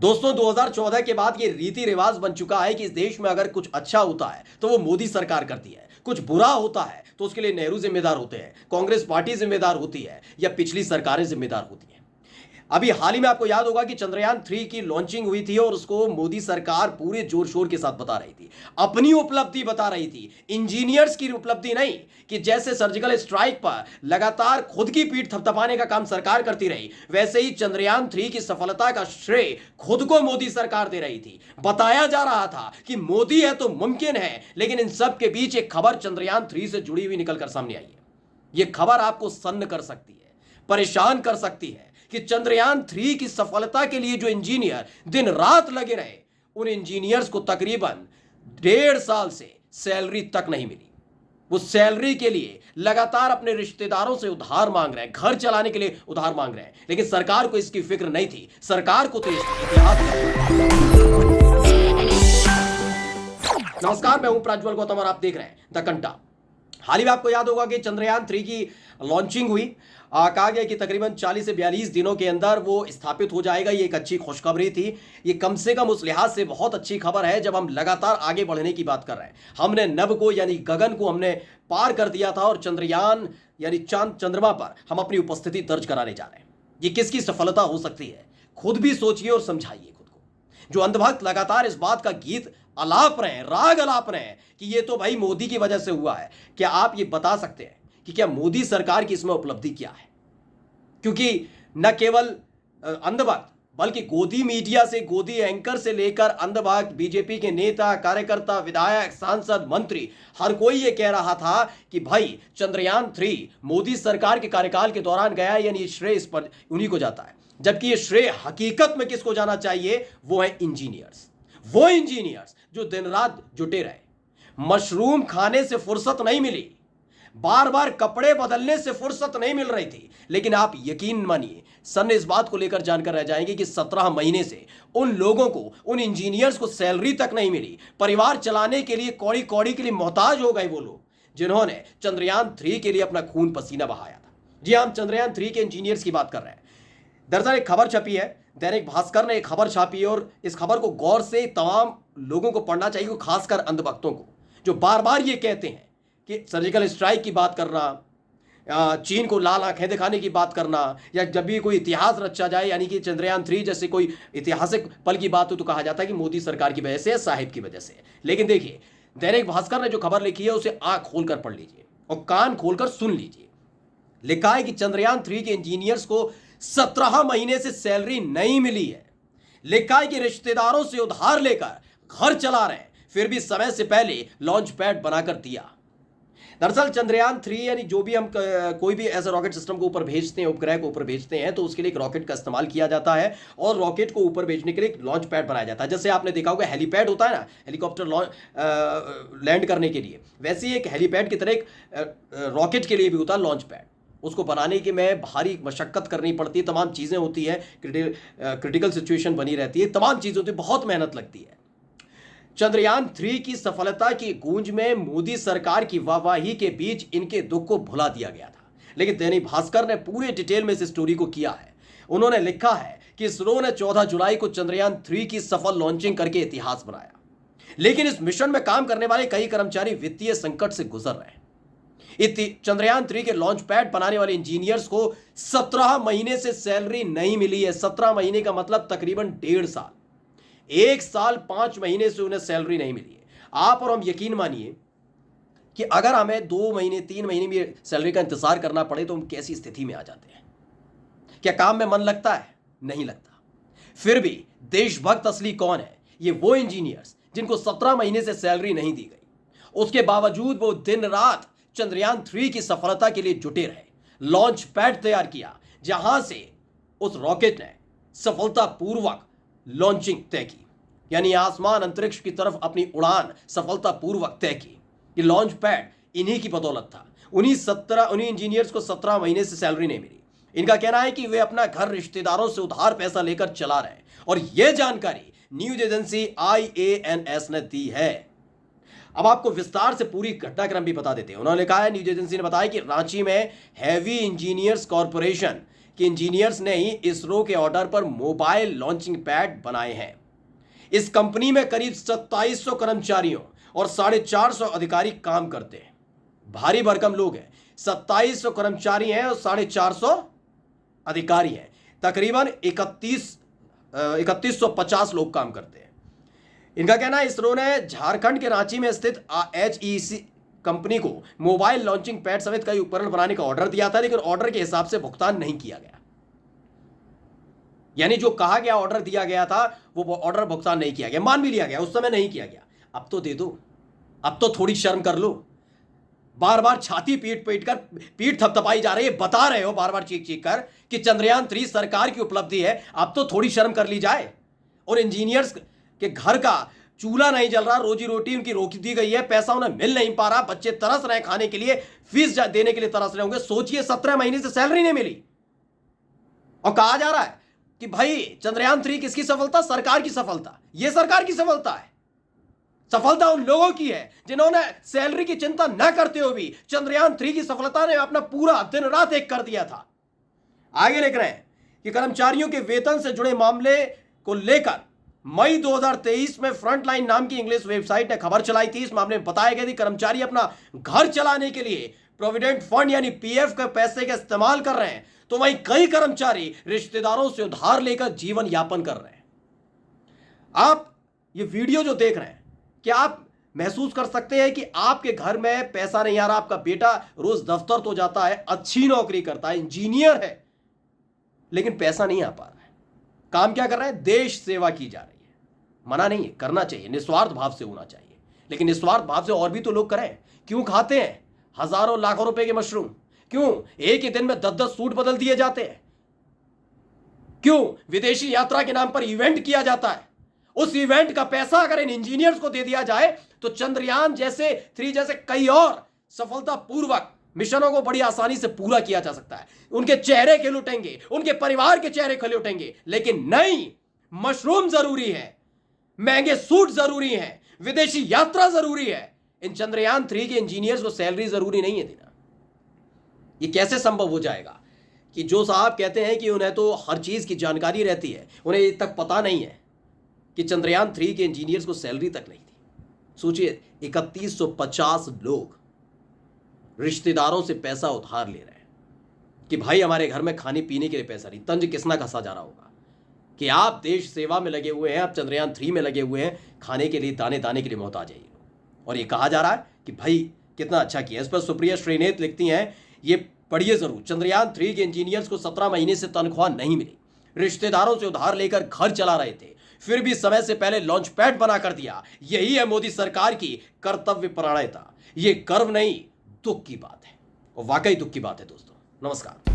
दोस्तों 2014 के बाद ये रीति रिवाज बन चुका है कि इस देश में अगर कुछ अच्छा होता है तो वो मोदी सरकार करती है, कुछ बुरा होता है तो उसके लिए नेहरू जिम्मेदार होते हैं, कांग्रेस पार्टी जिम्मेदार होती है या पिछली सरकारें जिम्मेदार होती हैं। अभी हाल ही में आपको याद होगा कि चंद्रयान 3 की लॉन्चिंग हुई थी और उसको मोदी सरकार पूरे जोर शोर के साथ बता रही थी, अपनी उपलब्धि बता रही थी, इंजीनियर्स की उपलब्धि नहीं। कि जैसे सर्जिकल स्ट्राइक पर लगातार खुद की पीठ थपथपाने का काम सरकार करती रही, वैसे ही चंद्रयान 3 की सफलता का श्रेय खुद को मोदी सरकार दे रही थी। बताया जा रहा था कि मोदी है तो मुमकिन है, लेकिन इन सब के बीच एक खबर चंद्रयान 3 से जुड़ी हुई निकलकर सामने आई है। यह खबर आपको सन्न कर सकती है, परेशान कर सकती है कि चंद्रयान 3 की सफलता के लिए जो इंजीनियर दिन रात लगे रहे, उन इंजीनियर्स को तकरीबन 1.5 साल से सैलरी तक नहीं मिली। वो सैलरी के लिए लगातार अपने रिश्तेदारों से उधार मांग रहे हैं, घर चलाने के लिए उधार मांग रहे हैं, लेकिन सरकार को इसकी फिक्र नहीं थी। सरकार को तो इतिहास। नमस्कार, मैं हूं प्रज्वल गौतम और आप देख रहे हैं द कंटा। हाल ही में आपको याद होगा कि चंद्रयान 3 की लॉन्चिंग हुई। कहा गया कि तकरीबन 40 से 42 दिनों के अंदर वो स्थापित हो जाएगा। ये एक अच्छी खुशखबरी थी। ये कम से कम उस लिहाज से बहुत अच्छी खबर है जब हम लगातार आगे बढ़ने की बात कर रहे हैं। हमने नभ को यानी गगन को हमने पार कर दिया था और चंद्रयान यानी चांद चंद्रमा पर हम अपनी उपस्थिति दर्ज कराने जा रहे हैं। ये किसकी सफलता हो सकती है, खुद भी सोचिए और समझाइए खुद को। जो अंधभक्त लगातार इस बात का गीत अलाप रहे हैं, राग अलाप रहे हैं कि ये तो भाई मोदी की वजह से हुआ है, क्या आप ये बता सकते हैं कि क्या मोदी सरकार की इसमें उपलब्धि क्या है? क्योंकि न केवल अंधभक्त बल्कि गोदी मीडिया से, गोदी एंकर से लेकर अंधभक्त, बीजेपी के नेता, कार्यकर्ता, विधायक, सांसद, मंत्री, हर कोई ये कह रहा था कि भाई चंद्रयान 3 मोदी सरकार के कार्यकाल के दौरान गया, यानी श्रेय इस पर उन्हीं को जाता है। जबकि ये श्रेय हकीकत में किसको जाना चाहिए? वो है इंजीनियर्स। वो इंजीनियर्स जो दिन रात जुटे रहे, मशरूम खाने से फुर्सत नहीं मिली, बार बार कपड़े बदलने से फुर्सत नहीं मिल रही थी। लेकिन आप यकीन मानिए, सन इस बात को लेकर जानकर रह जाएंगे कि 17 महीने से उन लोगों को, उन इंजीनियर्स को सैलरी तक नहीं मिली। परिवार चलाने के लिए कौड़ी कौड़ी के लिए मोहताज हो गए वो लोग जिन्होंने चंद्रयान 3 के लिए अपना खून पसीना बहाया था। जी, हम चंद्रयान 3 के इंजीनियर्स की बात कर रहे हैं। दरअसल एक खबर छपी है, दैनिक भास्कर ने एक खबर छापी है और इस खबर को गौर से तमाम लोगों को पढ़ना चाहिए, खासकर अंधभक्तों को, जो बार बार ये कहते हैं कि सर्जिकल स्ट्राइक की बात करना, चीन को लाल आंखें दिखाने की बात करना, या जब भी कोई इतिहास रचा जाए यानी कि चंद्रयान 3 जैसे कोई ऐतिहासिक पल की बात हो तो कहा जाता है कि मोदी सरकार की वजह से, साहिब की वजह से। लेकिन देखिए, दैनिक भास्कर ने जो खबर लिखी है उसे आंख खोलकर पढ़ लीजिए और कान खोलकर सुन लीजिए। लिखा है कि चंद्रयान 3 के इंजीनियर्स को 17 महीने से सैलरी नहीं मिली है। लिखा है कि रिश्तेदारों से उधार लेकर घर चला रहे हैं, फिर भी समय से पहले लॉन्च पैड बनाकर दिया। दरअसल चंद्रयान 3 यानी जो भी हम कोई भी ऐसा रॉकेट सिस्टम को ऊपर भेजते हैं, उपग्रह को ऊपर भेजते हैं, तो उसके लिए एक रॉकेट का इस्तेमाल किया जाता है और रॉकेट को ऊपर भेजने के लिए एक लॉन्च पैड बनाया जाता है। जैसे आपने देखा होगा हेलीपैड होता है ना, हेलीकॉप्टर लैंड करने के लिए, वैसे ही एक हेलीपैड की तरह एक रॉकेट के लिए भी होता है लॉन्च पैड। उसको बनाने के में भारी मशक्कत करनी पड़ती है, तमाम चीज़ें होती है, क्रिटिकल सिचुएशन बनी रहती है, तमाम चीज़ें होती है, बहुत मेहनत लगती है। चंद्रयान 3 की सफलता की गूंज में मोदी सरकार की वाहवाही के बीच इनके दुख को भुला दिया गया था। लेकिन दैनिक भास्कर ने पूरे डिटेल में इस स्टोरी को किया है। उन्होंने लिखा है कि इसरो ने 14 जुलाई को चंद्रयान 3 की सफल लॉन्चिंग करके इतिहास बनाया, लेकिन इस मिशन में काम करने वाले कई कर्मचारी वित्तीय संकट से गुजर रहे हैं। चंद्रयान 3 के लॉन्च पैड बनाने वाले इंजीनियर्स को 17 महीने से सैलरी नहीं मिली है। 17 महीने का मतलब तकरीबन 1.5 साल, 1 साल 5 महीने से उन्हें सैलरी नहीं मिली है। आप और हम यकीन मानिए कि अगर हमें 2 महीने 3 महीने में सैलरी का इंतजार करना पड़े तो हम कैसी स्थिति में आ जाते हैं। क्या काम में मन लगता है? नहीं लगता। फिर भी देशभक्त असली कौन है? ये वो इंजीनियर्स जिनको 17 महीने से सैलरी नहीं दी गई, उसके बावजूद वो दिन रात चंद्रयान 3 की सफलता के लिए जुटे रहे। लॉन्च पैड तैयार किया जहां से उस रॉकेट ने सफलतापूर्वक लॉन्चिंग तय की, यानी आसमान अंतरिक्ष की तरफ अपनी उड़ान सफलतापूर्वक तय की। ये लॉन्च पैड इन्हीं की बदौलत था। उन्हीं इंजीनियर्स को 17 महीने से सैलरी नहीं मिली। इनका कहना है कि वे अपना घर रिश्तेदारों से उधार पैसा लेकर चला रहे हैं और यह जानकारी न्यूज एजेंसी IANS ने दी है। अब आपको विस्तार से पूरी घटनाक्रम भी बता देते हैं। उन्होंने कहा है, न्यूज एजेंसी ने बताया कि रांची में हैवी इंजीनियर्स कॉरपोरेशन कि इंजीनियर्स ने ही इसरो के ऑर्डर पर मोबाइल लॉन्चिंग पैड बनाए हैं। इस कंपनी में करीब 2700 कर्मचारियों और 450 अधिकारी काम करते हैं। भारी भरकम लोग हैं, 2700 कर्मचारी हैं और 450 अधिकारी हैं। तकरीबन 3150 लोग काम करते हैं। इनका कहना है इसरो ने झारखंड के रांची में स्थित HEC कंपनी को मोबाइल लॉन्चिंग पैड समेत कई उपकरण बनाने का ऑर्डर दिया था, लेकिन ऑर्डर के हिसाब से भुगतान नहीं किया गया। यानी जो कहा गया ऑर्डर दिया गया था वो ऑर्डर भुगतान नहीं किया गया। मान भी लिया गया, उस समय नहीं किया गया। अब तो दे दो, अब तो थोड़ी शर्म कर लो। बार बार छाती पीठ थपथपाई जा रही है, बता रहे हो बार बार चीख चीख कर कि चंद्रयान 3 सरकार की उपलब्धि है। अब तो थोड़ी शर्म कर ली जाए। और इंजीनियर्स के घर का चूल्हा नहीं जल रहा, रोजी रोटी उनकी रोक दी गई है, पैसा उन्हें मिल नहीं पा रहा, बच्चे तरस रहे खाने के लिए, फीस देने के लिए तरस रहे होंगे। सोचिए 17 महीने से सैलरी नहीं मिली और कहा जा रहा है कि भाई चंद्रयान 3 किसकी सफलता? सरकार की सफलता। यह सरकार की सफलता है। सफलता उन लोगों की है जिन्होंने सैलरी की चिंता न करते हुए भी चंद्रयान 3 की सफलता ने अपना पूरा दिन रात एक कर दिया था। आगे लिख रहे हैं कि कर्मचारियों के वेतन से जुड़े मामले को लेकर मई 2023 में फ्रंटलाइन नाम की इंग्लिश वेबसाइट ने खबर चलाई थी। इस मामले में बताया गया कि कर्मचारी अपना घर चलाने के लिए प्रोविडेंट फंड यानी PF के पैसे का इस्तेमाल कर रहे हैं, तो वहीं कई कर्मचारी रिश्तेदारों से उधार लेकर जीवन यापन कर रहे हैं। आप ये वीडियो जो देख रहे हैं, क्या आप महसूस कर सकते हैं कि आपके घर में पैसा नहीं आ रहा? आपका बेटा रोज दफ्तर तो जाता है, अच्छी नौकरी करता है, इंजीनियर है, लेकिन पैसा नहीं आ पा रहा है। काम क्या कर रहा है? देश सेवा की जा रही है। मना नहीं है, करना चाहिए, निस्वार्थ भाव से होना चाहिए, लेकिन निस्वार्थ भाव से और भी तो लोग करें। क्यों खाते हैं हजारों लाखों रुपए के मशरूम? क्यों एक ही दिन में 10-10 सूट बदल दिए जाते हैं? क्यों विदेशी यात्रा के नाम पर इवेंट किया जाता है? उस इवेंट का पैसा अगर इन इंजीनियर्स को दे दिया जाए तो चंद्रयान 3 जैसे कई और सफलतापूर्वक मिशनों को बड़ी आसानी से पूरा किया जा सकता है। उनके चेहरे खिल उठेंगे, उनके परिवार के चेहरे खिल उठेंगे। लेकिन नहीं, मशरूम जरूरी है, महंगे सूट जरूरी है, विदेशी यात्रा जरूरी है। इन चंद्रयान 3 के इंजीनियर्स को सैलरी जरूरी नहीं है देना। ये कैसे संभव हो जाएगा कि जो साहब कहते हैं कि उन्हें तो हर चीज की जानकारी रहती है, उन्हें ये तक पता नहीं है कि चंद्रयान 3 के इंजीनियर्स को सैलरी तक नहीं थी। सोचिए 3150 लोग रिश्तेदारों से पैसा उधार ले रहे हैं कि भाई हमारे घर में खाने पीने के लिए पैसा नहीं। तंज किसना कसा जा रहा होगा कि आप देश सेवा में लगे हुए हैं, आप चंद्रयान 3 में लगे हुए हैं, खाने के लिए दाने दाने के लिए मोहताज है। और ये कहा जा रहा है कि भाई कितना अच्छा किया। इस पर सुप्रिया श्रीनेत लिखती हैं, ये पढ़िए जरूर, चंद्रयान 3 के इंजीनियर्स को 17 महीने से तनख्वाह नहीं मिली, रिश्तेदारों से उधार लेकर घर चला रहे थे, फिर भी समय से पहले लॉन्च पैड बना कर दिया। यही है मोदी सरकार की कर्तव्यपरायणता। ये गर्व नहीं, दुख की बात है, और वाकई दुख की बात है दोस्तों। नमस्कार।